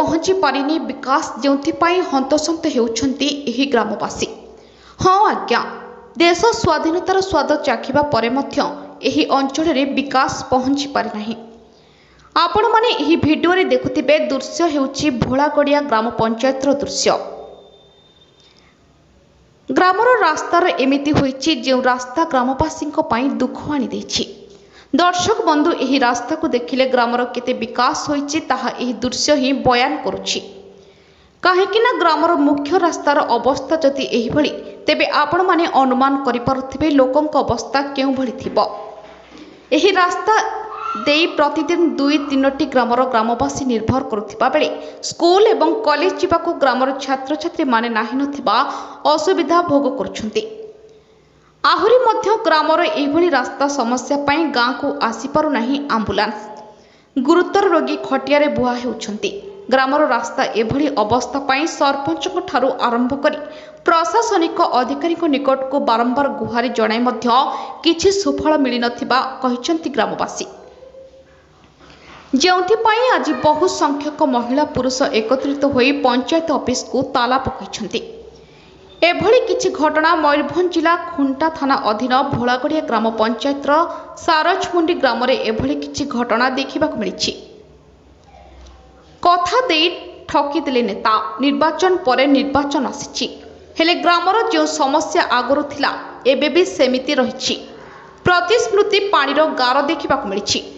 पहुँची पारिनी विकास जोंथिपाई हंतसंत हेउछंती एही ग्रामवासी। हाँ आज्ञा, देश स्वाधीनतार स्वाद चाखिबा परे मध्य एही अंचल रे विकास पहुँची पारि नाही। आपण माने एही भिडियो रे देखुथिबे दृश्य हेउछि भोलागड़िया ग्राम पंचायतर दृश्य। ग्रामर रास्तार एमिति होइछि जे रास्ता ग्रामवासी दुख आनी देछि। दर्शक बंधु एही रास्ता को देखिले ग्रामर केते विकास होइछि ताहा एही दृश्य ही बयान करुछि। काहेकिना ग्रामर मुख्य रास्तार अवस्था जदि एही भली तेबे आपण माने अनुमान करि पारुथिबे लोकंक अवस्था केउ भली थिबो। एही रास्ता देई प्रतिदिन 2-3टी ग्रामर ग्रामवासी निर्भर करुथिबा बेले स्कूल एवं कॉलेज जीवाको ग्रामर छात्र छात्री माने नाही नथिबा असुविधा भोग करुछंती। आहुरी मध्य ग्रामर एभली रास्ता समस्या पाई गाँ को आसी पारु नाही आंबुलांस। गुरुतर रोगी खटियारे बुहा हेउछंती। ग्रामर रास्ता एभली अवस्था पाई सरपंचक ठारू आरंभ करी प्रशासनिक अधिकारी निकट को बारंबार गुहारी जणाई मध्य किछि सुफल मिली नथिबा कहिसंती ग्रामवासी। जेउथिपाई आज बहु संख्यक महिला पुरुष एकत्रित होई पंचायत ऑफिस को ताला पकाइछंती। एभली किछि घटना मयूरभंज जिला खुंटा थाना अधीन भोलागड़िया ग्राम पंचायतर सारजमुंडी ग्राम रे एभली किछि घटना देखिबाक मिलिछि। कथा देई ठकी देले नेता, निर्वाचन परे निर्वाचन आसिछि हेले ग्रामर जो समस्या आगरु थिला एबे भी सेमिति रहिछि। प्रतिश्रुति पानीर गार देखिबाक मिलिछि।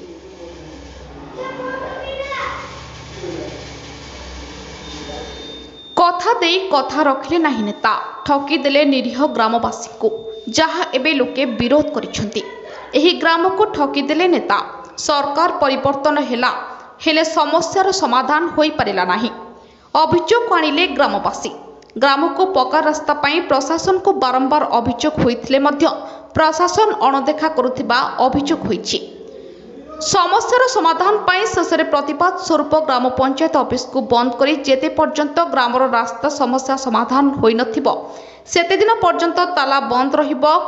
कथा देई कथा रखिले नाही नेता, ठकी देले निरीह ग्रामवासी को, जहा एबे लोके विरोध करिसंती। एही ग्राम को ठकी देले नेता। सरकार परिवर्तन हेला हेले समस्यार समाधान होई परिला नाही। अभियोग आनिले ग्रामवासी। ग्राम को पक्का रास्ता पाई प्रशासन को बारंबार अभियोग होइथिले मध्य प्रशासन अणदेखा करुथिबा अभियोग होइछि। समस्यार समाधान पाई शेषे प्रतिवाद स्वरूप ग्राम पंचायत ऑफिस को बंद करी जेते पर्यंत ग्रामर रास्ता समस्या समाधान होई नथिबो सेते दिन पर्यंत ताला बंद रहिबो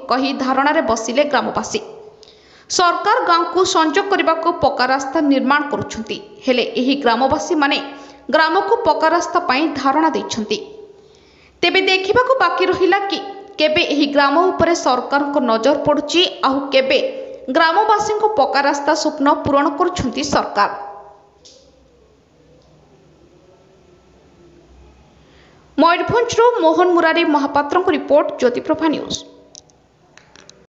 कही धारणा रे बसिले ग्रामवासी। सरकार गाँव को संजोग करने को पक्का रास्ता निर्माण करुछंती हेले एही ग्रामवासी माने ग्राम को पक्का रास्ता पाई धारणा दैछंती। तेबे देखिबा को बाकी रहिला कि केबे एही ग्राम उपरे सरकार को नजर पड़ुची आउ केबे ग्रामवासी को पक्का रास्ता स्वप्न पूरण करुछंती सरकार। Mayurbhanj Mohan Murari Mahapatra report Jyotiprabha news.